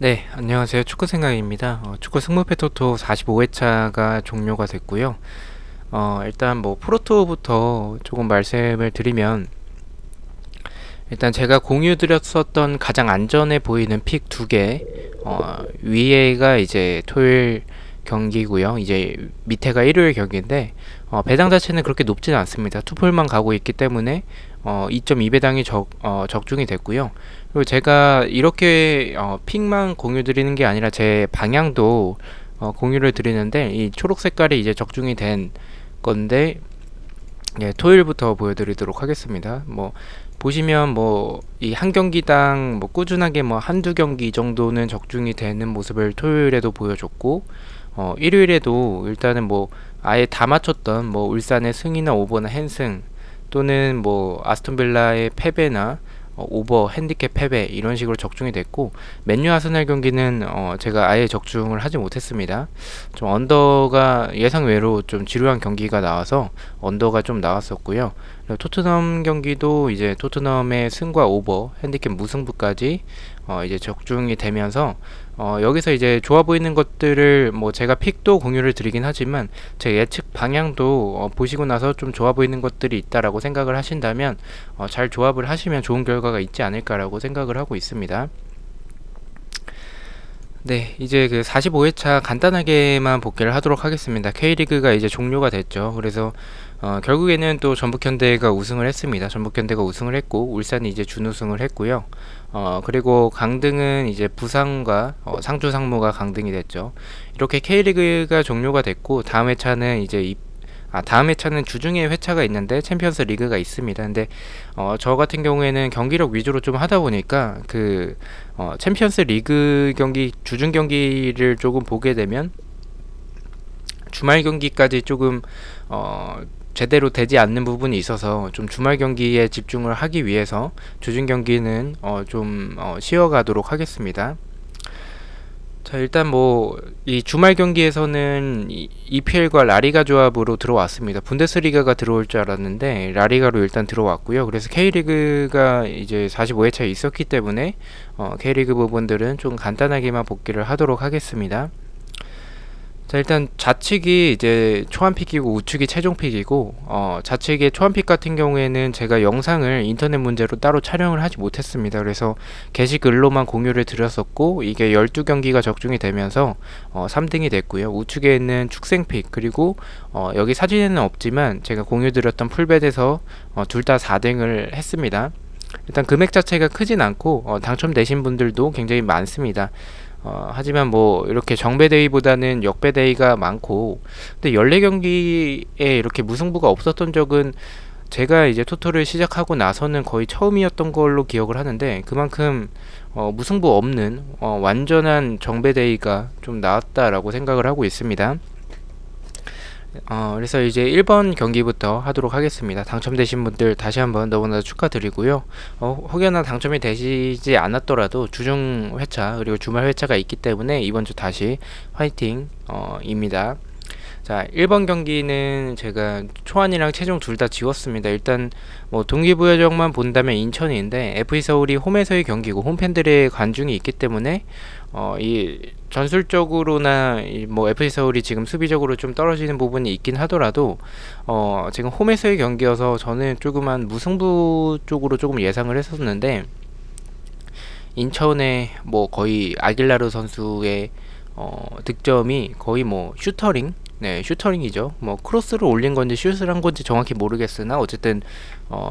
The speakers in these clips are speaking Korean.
네, 안녕하세요. 축구 생각입니다. 축구 승무패 토토 45회차가 종료가 됐고요. 일단 뭐 프로토부터 조금 말씀을 드리면, 일단 제가 공유 드렸었던 가장 안전해 보이는 픽 두 개, 위에가 이제 토요일 경기고요. 이제 밑에가 일요일 경기인데, 배당 자체는 그렇게 높지는 않습니다. 투폴만 가고 있기 때문에 2.2배당이 적중이 됐고요. 그리고 제가 이렇게 픽만 공유 드리는 게 아니라 제 방향도 공유를 드리는데, 이 초록 색깔이 이제 적중이 된 건데, 예, 토요일부터 보여드리도록 하겠습니다. 뭐 보시면 뭐 이 한 경기당 뭐 꾸준하게 뭐 한두 경기 정도는 적중이 되는 모습을 토요일에도 보여줬고, 일요일에도 일단은 뭐 아예 다 맞췄던 뭐 울산의 승이나 오버나 핸승, 또는 뭐 아스톤빌라의 패배나 오버, 핸디캡 패배 이런 식으로 적중이 됐고, 맨유 아스날 경기는 제가 아예 적중을 하지 못했습니다. 좀 언더가 예상외로 좀 지루한 경기가 나와서 언더가 좀 나왔었고요. 토트넘 경기도 이제 토트넘의 승과 오버, 핸디캡 무승부까지 이제 적중이 되면서 여기서 이제 좋아 보이는 것들을 뭐 제가 픽도 공유를 드리긴 하지만 제 예측 방향도 보시고 나서 좀 좋아 보이는 것들이 있다라고 생각을 하신다면 잘 조합을 하시면 좋은 결과가 있지 않을까라고 생각을 하고 있습니다. 네, 이제 그 45회차 간단하게만 복귀를 하도록 하겠습니다. K리그가 이제 종료가 됐죠. 그래서 결국에는 또 전북현대가 우승을 했습니다. 전북현대가 우승을 했고, 울산이 이제 준우승을 했고요. 그리고 강등은 이제 부상과 상주 상무가 강등이 됐죠. 이렇게 K리그가 종료가 됐고, 다음 회차는 주중에 회차가 있는데 챔피언스 리그가 있습니다. 근데 저 같은 경우에는 경기력 위주로 좀 하다 보니까 챔피언스 리그 경기 주중 경기를 조금 보게 되면 주말 경기까지 조금 제대로 되지 않는 부분이 있어서 좀 주말 경기에 집중을 하기 위해서 주중 경기는 좀 쉬어가도록 하겠습니다. 자, 일단 뭐 이 주말 경기에서는 EPL과 라리가 조합으로 들어왔습니다. 분데스리가가 들어올 줄 알았는데 라리가로 일단 들어왔고요. 그래서 K리그가 이제 45회차에 있었기 때문에 K리그 부분들은 좀 간단하게만 복귀를 하도록 하겠습니다. 자, 일단 좌측이 이제 초안픽이고 우측이 최종픽이고, 좌측의 초안픽 같은 경우에는 제가 영상을 인터넷 문제로 따로 촬영을 하지 못했습니다. 그래서 게시글로만 공유를 드렸었고, 이게 12경기가 적중이 되면서 3등이 됐고요. 우측에 있는 축생픽, 그리고 여기 사진에는 없지만 제가 공유 드렸던 풀벳에서 둘 다 4등을 했습니다. 일단 금액 자체가 크진 않고 당첨되신 분들도 굉장히 많습니다. 하지만 뭐 이렇게 정배데이보다는 역배데이가 많고, 근데 14경기에 이렇게 무승부가 없었던 적은 제가 이제 토토를 시작하고 나서는 거의 처음이었던 걸로 기억을 하는데, 그만큼 무승부 없는 완전한 정배데이가 좀 나왔다라고 생각을 하고 있습니다. 그래서 이제 1번 경기부터 하도록 하겠습니다. 당첨되신 분들 다시 한번 너무나 축하드리고요. 혹여나 당첨이 되시지 않았더라도 주중 회차 그리고 주말 회차가 있기 때문에 이번 주 다시 화이팅 입니다. 자, 1번 경기는 제가 초안이랑 최종 둘 다 지웠습니다. 일단 뭐 동기부여적만 본다면 인천인데 FC 서울이 홈에서의 경기고 홈팬들의 관중이 있기 때문에 이 전술적으로나 뭐 FC 서울이 지금 수비적으로 좀 떨어지는 부분이 있긴 하더라도 지금 홈에서의 경기여서 저는 조그만 무승부 쪽으로 조금 예상을 했었는데, 인천의 뭐 거의 아길라르 선수의 득점이 거의 뭐 슈터링, 네, 슈터링이죠. 뭐 크로스를 올린 건지 슛을 한 건지 정확히 모르겠으나 어쨌든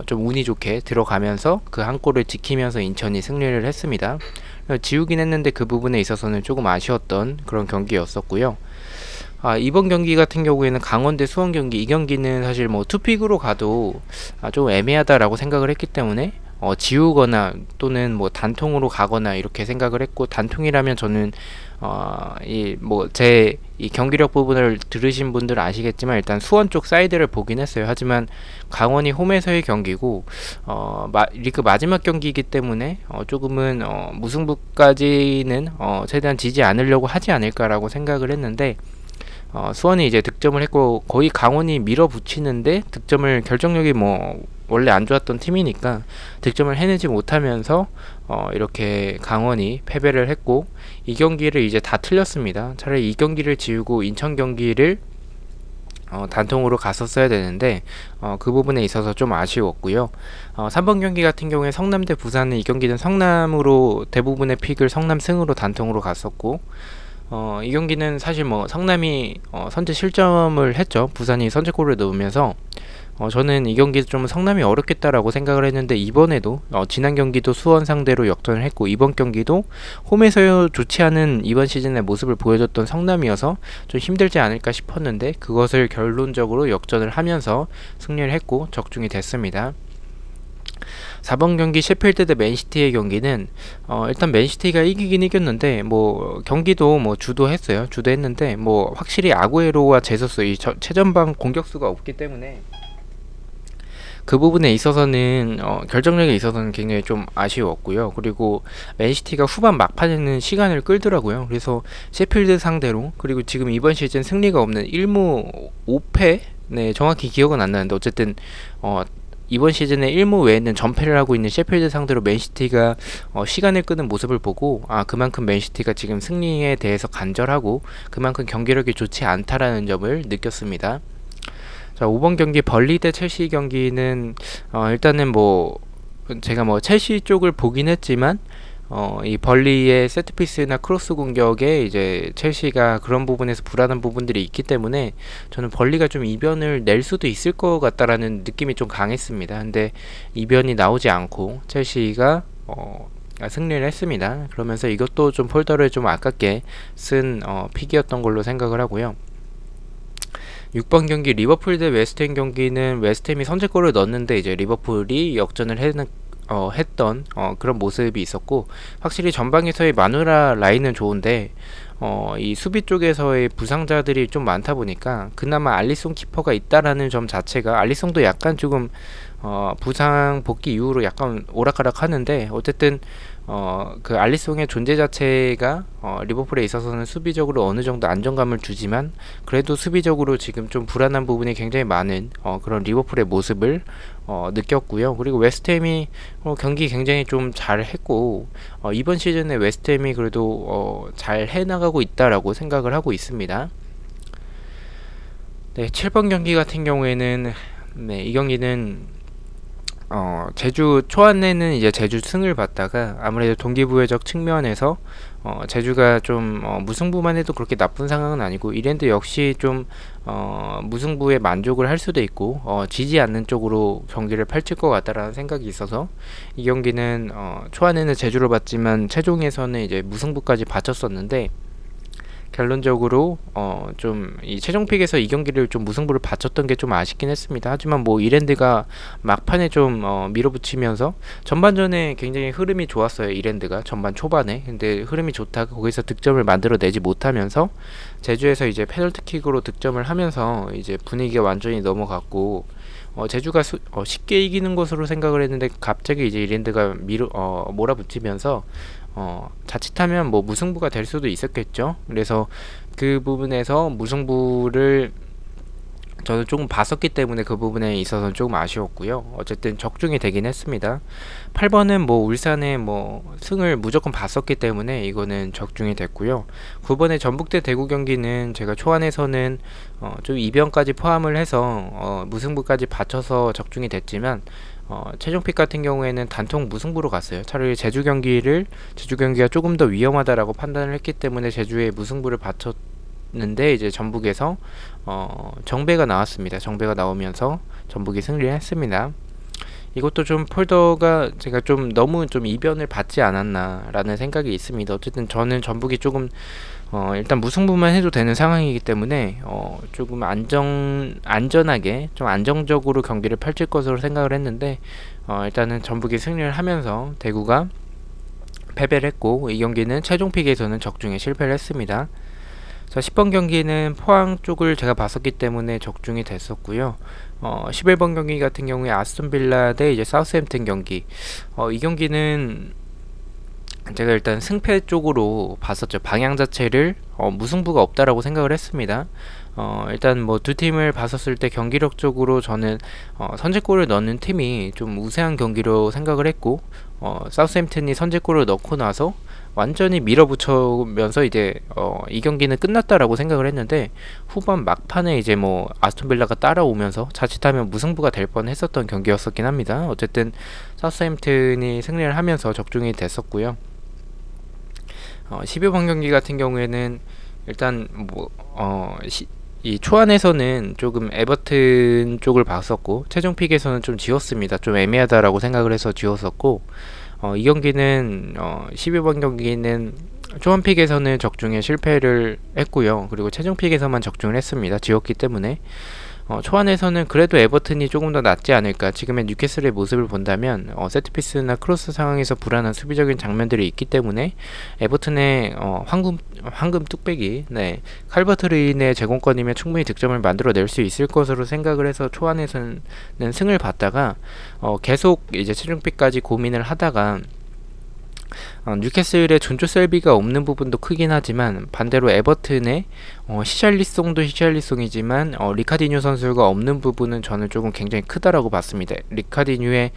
좀 운이 좋게 들어가면서 그 한 골을 지키면서 인천이 승리를 했습니다. 지우긴 했는데 그 부분에 있어서는 조금 아쉬웠던 그런 경기였었고요. 이번 경기 같은 경우에는 강원 대 수원 경기, 이 경기는 사실 뭐 투픽으로 가도 좀 애매하다라고 생각을 했기 때문에 지우거나 또는 뭐 단통으로 가거나 이렇게 생각을 했고, 단통이라면 저는 이 경기력 부분을 들으신 분들 아시겠지만 일단 수원 쪽 사이드를 보긴 했어요. 하지만 강원이 홈에서의 경기고 리그 마지막 경기이기 때문에 조금은 무승부까지는 최대한 지지 않으려고 하지 않을까라고 생각을 했는데, 수원이 이제 득점을 했고 거의 강원이 밀어붙이는데 득점을 결정력이 뭐 원래 안 좋았던 팀이니까 득점을 해내지 못하면서 이렇게 강원이 패배를 했고, 이 경기를 이제 다 틀렸습니다. 차라리 이 경기를 지우고 인천 경기를 단통으로 갔었어야 되는데 그 부분에 있어서 좀 아쉬웠고요. 3번 경기 같은 경우에 성남대 부산은 이 경기는 성남으로 대부분의 픽을 성남 승으로 단통으로 갔었고, 이 경기는 사실 뭐 성남이 선제 실점을 했죠. 부산이 선제골을 넣으면서 저는 이 경기 좀 성남이 어렵겠다라고 생각을 했는데, 이번에도 지난 경기도 수원 상대로 역전을 했고, 이번 경기도 홈에서 좋지 않은 이번 시즌의 모습을 보여줬던 성남이어서 좀 힘들지 않을까 싶었는데, 그것을 결론적으로 역전을 하면서 승리를 했고 적중이 됐습니다. 4번 경기 셰필드 대 맨시티의 경기는 일단 맨시티가 이기긴 이겼는데, 뭐 경기도 뭐 주도했는데 뭐 확실히 아구에로와 제서스 이 최전방 공격수가 없기 때문에 그 부분에 있어서는 결정력에 있어서는 굉장히 좀 아쉬웠고요. 그리고 맨시티가 후반 막판에는 시간을 끌더라고요. 그래서 셰필드 상대로, 그리고 지금 이번 시즌 승리가 없는 1무 5패? 네, 정확히 기억은 안 나는데 어쨌든 이번 시즌에 1무 외에는 전패를 하고 있는 셰필드 상대로 맨시티가 시간을 끄는 모습을 보고, 그만큼 맨시티가 지금 승리에 대해서 간절하고 그만큼 경기력이 좋지 않다라는 점을 느꼈습니다. 자, 5번 경기 벌리 대 첼시 경기는 일단은 뭐 제가 뭐 첼시 쪽을 보긴 했지만 이 벌리의 세트피스나 크로스 공격에 이제 첼시가 그런 부분에서 불안한 부분들이 있기 때문에 저는 벌리가 좀 이변을 낼 수도 있을 것 같다라는 느낌이 좀 강했습니다. 근데 이변이 나오지 않고 첼시가 승리를 했습니다. 그러면서 이것도 좀 폴더를 좀 아깝게 쓴 픽이었던 걸로 생각을 하고요. 6번 경기 리버풀 대 웨스트햄 경기는 웨스트햄이 선제골을 넣었는데 이제 리버풀이 역전을 했던 그런 모습이 있었고, 확실히 전방에서의 마누라 라인은 좋은데 이 수비 쪽에서의 부상자들이 좀 많다 보니까 그나마 알리송 키퍼가 있다라는 점 자체가, 알리송도 약간 조금 부상 복귀 이후로 약간 오락가락 하는데, 어쨌든 그 알리송의 존재 자체가 리버풀에 있어서는 수비적으로 어느 정도 안정감을 주지만, 그래도 수비적으로 지금 좀 불안한 부분이 굉장히 많은 그런 리버풀의 모습을 느꼈고요. 그리고 웨스트햄이 경기 굉장히 좀 잘했고, 이번 시즌에 웨스트햄이 그래도 잘 해나가고 있다라고 생각을 하고 있습니다. 네, 7번 경기 같은 경우에는 이 경기는 제주 초안에는 이제 제주 승을 봤다가 아무래도 동기부여적 측면에서 제주가 좀 무승부만 해도 그렇게 나쁜 상황은 아니고, 이랜드 역시 좀 무승부에 만족을 할 수도 있고 지지 않는 쪽으로 경기를 펼칠 것 같다라는 생각이 있어서 이 경기는 초안에는 제주를 봤지만 최종에서는 이제 무승부까지 바쳤었는데, 결론적으로 좀 이 최종픽에서 이 경기를 좀 무승부를 바쳤던 게 좀 아쉽긴 했습니다. 하지만 뭐 이랜드가 막판에 좀 밀어붙이면서 전반전에 굉장히 흐름이 좋았어요. 이랜드가 전반 초반에. 근데 흐름이 좋다가 거기서 득점을 만들어내지 못하면서 제주에서 이제 페널티킥으로 득점을 하면서 이제 분위기가 완전히 넘어갔고, 제주가 쉽게 이기는 것으로 생각을 했는데 갑자기 이제 이랜드가 몰아붙이면서 자칫하면 뭐 무승부가 될 수도 있었겠죠. 그래서 그 부분에서 무승부를 저는 조금 봤었기 때문에 그 부분에 있어서는 조금 아쉬웠고요. 어쨌든 적중이 되긴 했습니다. 8번은 뭐 울산의 뭐 승을 무조건 봤었기 때문에 이거는 적중이 됐고요. 9번의 전북대 대구 경기는 제가 초안에서는 좀 이변까지 포함을 해서 무승부까지 받쳐서 적중이 됐지만, 최종픽 같은 경우에는 단통 무승부로 갔어요. 차라리 제주 경기가 조금 더 위험하다라고 판단을 했기 때문에 제주에 무승부를 받쳤는데, 이제 전북에서 정배가 나왔습니다. 정배가 나오면서 전북이 승리를 했습니다. 이것도 좀 폴더가 제가 좀 너무 좀 이변을 받지 않았나라는 생각이 있습니다. 어쨌든 저는 전북이 조금 일단 무승부만 해도 되는 상황이기 때문에 조금 안전하게 좀 안정적으로 경기를 펼칠 것으로 생각을 했는데, 일단은 전북이 승리를 하면서 대구가 패배를 했고, 이 경기는 최종픽에서는 적중에 실패를 했습니다. 자, 10번 경기는 포항 쪽을 제가 봤었기 때문에 적중이 됐었고요. 11번 경기 같은 경우에 아스톤빌라 대 이제 사우스햄튼 경기. 이 경기는 제가 일단 승패 쪽으로 봤었죠. 방향 자체를 무승부가 없다라고 생각을 했습니다. 일단 뭐 두 팀을 봤었을 때 경기력적으로 저는 선제골을 넣는 팀이 좀 우세한 경기로 생각을 했고, 사우스햄튼이 선제골을 넣고 나서 완전히 밀어붙여면서 이제 이 경기는 끝났다라고 생각을 했는데, 후반 막판에 이제 뭐 아스톤빌라가 따라오면서 자칫하면 무승부가 될 뻔했었던 경기였었긴 합니다. 어쨌든 사우스햄튼이 승리를 하면서 적중이 됐었고요. 12번 경기 같은 경우에는 일단 이 초안에서는 조금 에버튼 쪽을 봤었고, 최종 픽에서는 좀 지웠습니다. 좀 애매하다라고 생각을 해서 지웠었고, 이 경기는 12번 경기는 초안 픽에서는 적중에 실패를 했고요. 그리고 최종 픽에서만 적중을 했습니다. 지웠기 때문에. 초안에서는 그래도 에버튼이 조금 더 낫지 않을까. 지금의 뉴캐슬의 모습을 본다면 세트피스나 크로스 상황에서 불안한 수비적인 장면들이 있기 때문에 에버튼의 황금 뚝배기, 칼버트 르인의 제공권이면 충분히 득점을 만들어낼 수 있을 것으로 생각을 해서 초안에서는 승을 봤다가 계속 이제 최종픽까지 고민을 하다가 뉴캐슬의 존조 셀비가 없는 부분도 크긴 하지만, 반대로 에버튼의 히샬리송도 히샬리송이지만 리카디뉴 선수가 없는 부분은 저는 조금 굉장히 크다라고 봤습니다. 리카디뉴의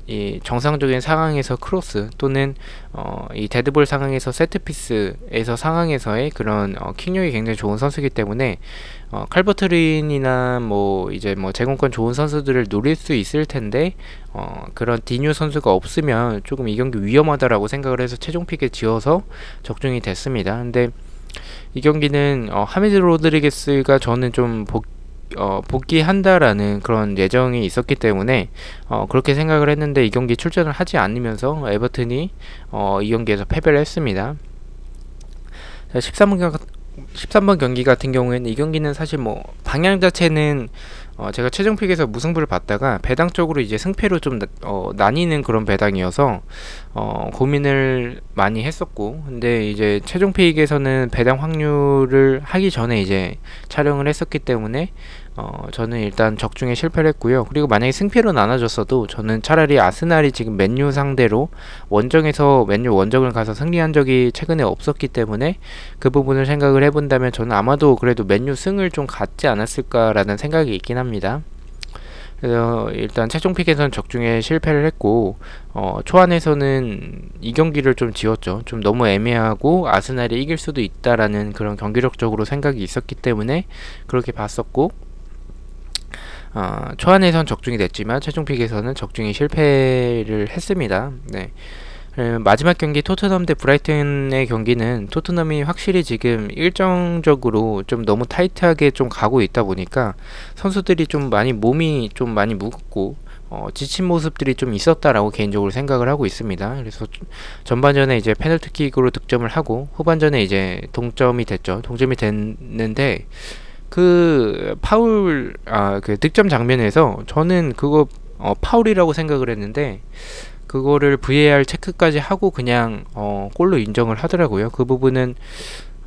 이 정상적인 상황에서 크로스 또는 이 데드볼 상황에서 세트피스에서 상황에서의 그런 킥력이 굉장히 좋은 선수이기 때문에 칼버트 르인이나 이제 제공권 좋은 선수들을 노릴 수 있을 텐데, 그런 디뉴 선수가 없으면 조금 이 경기 위험하다라고 생각을 해서 최종 픽에 지어서 적중이 됐습니다. 근데 이 경기는 하미드 로드리게스가 저는 좀 복귀한다라는 그런 예정이 있었기 때문에 그렇게 생각을 했는데, 이 경기 출전을 하지 않으면서 에버튼이 이 경기에서 패배를 했습니다. 13번 경기 같은 경우에는 이 경기는 사실 방향 자체는 제가 최종픽에서 무승부를 봤다가 배당적으로 이제 승패로 좀 나뉘는 그런 배당이어서 고민을 많이 했었고, 근데 이제 최종픽에서는 배당 확률을 하기 전에 이제 촬영을 했었기 때문에 저는 일단 적중에 실패를 했고요. 그리고 만약에 승패로 나눠졌어도 저는 차라리 아스날이 지금 맨유 상대로 원정에서 맨유 원정을 가서 승리한 적이 최근에 없었기 때문에 그 부분을 생각을 해본다면 저는 아마도 그래도 맨유 승을 좀 갖지 않았을까라는 생각이 있긴 합니다. 그래서 일단 최종 픽에서는 적중에 실패를 했고, 초안에서는 이 경기를 좀 지웠죠. 좀 너무 애매하고 아스날이 이길 수도 있다라는 그런 경기력적으로 생각이 있었기 때문에 그렇게 봤었고, 초안에선 적중이 됐지만 최종 픽에서는 적중이 실패를 했습니다. 마지막 경기 토트넘 대 브라이튼의 경기는 토트넘이 확실히 지금 일정적으로 좀 너무 타이트하게 좀 가고 있다 보니까 선수들이 좀 많이 몸이 좀 많이 무겁고 지친 모습들이 좀 있었다라고 개인적으로 생각을 하고 있습니다. 그래서 전반전에 이제 페널티킥으로 득점을 하고 후반전에 이제 동점이 됐는데, 그 파울 그 득점 장면에서 저는 그거 파울이라고 생각을 했는데, 그거를 VAR 체크까지 하고 그냥 골로 인정을 하더라고요. 그 부분은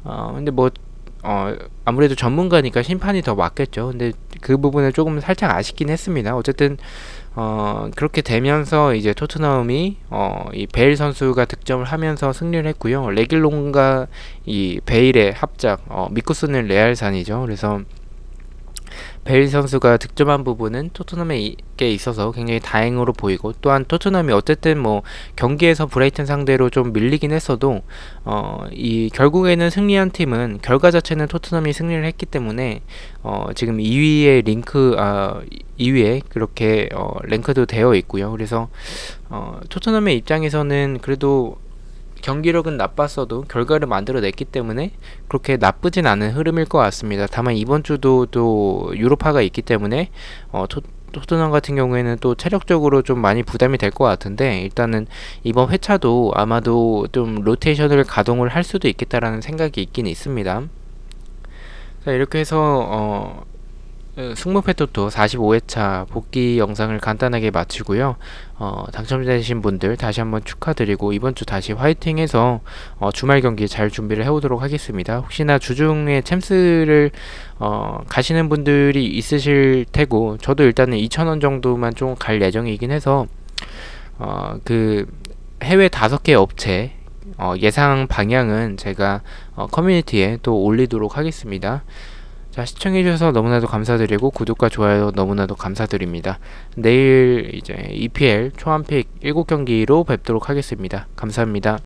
근데 아무래도 전문가니까 심판이 더 맞겠죠. 근데 그 부분을 조금 살짝 아쉽긴 했습니다. 어쨌든 그렇게 되면서 이제 토트넘이 이 베일 선수가 득점을 하면서 승리를 했고요. 레길론과 이 베일의 합작, 믿고 쓰는 레알산이죠. 그래서 베일 선수가 득점한 부분은 토트넘에게 있어서 굉장히 다행으로 보이고, 또한 토트넘이 어쨌든 경기에서 브라이튼 상대로 좀 밀리긴 했어도 이 결국에는 승리한 팀은 결과 자체는 토트넘이 승리를 했기 때문에 지금 2위에 그렇게 랭크도 되어 있고요. 그래서 토트넘의 입장에서는 그래도 경기력은 나빴어도 결과를 만들어냈기 때문에 그렇게 나쁘진 않은 흐름일 것 같습니다. 다만 이번 주도 또 유로파가 있기 때문에 토트넘 같은 경우에는 또 체력적으로 좀 많이 부담이 될 것 같은데, 일단은 이번 회차도 아마도 좀 로테이션을 가동을 할 수도 있겠다라는 생각이 있긴 있습니다. 자, 이렇게 해서 승무패토토 45회차 복귀 영상을 간단하게 마치고요. 당첨되신 분들 다시 한번 축하드리고, 이번 주 다시 화이팅해서 주말 경기 잘 준비를 해오도록 하겠습니다. 혹시나 주중에 챔스를 가시는 분들이 있으실 테고, 저도 일단은 2,000원 정도만 좀 갈 예정이긴 해서 그 해외 5개 업체 예상 방향은 제가 커뮤니티에 또 올리도록 하겠습니다. 자, 시청해주셔서 너무나도 감사드리고 구독과 좋아요 너무나도 감사드립니다. 내일 이제 EPL 초안픽 7경기로 뵙도록 하겠습니다. 감사합니다.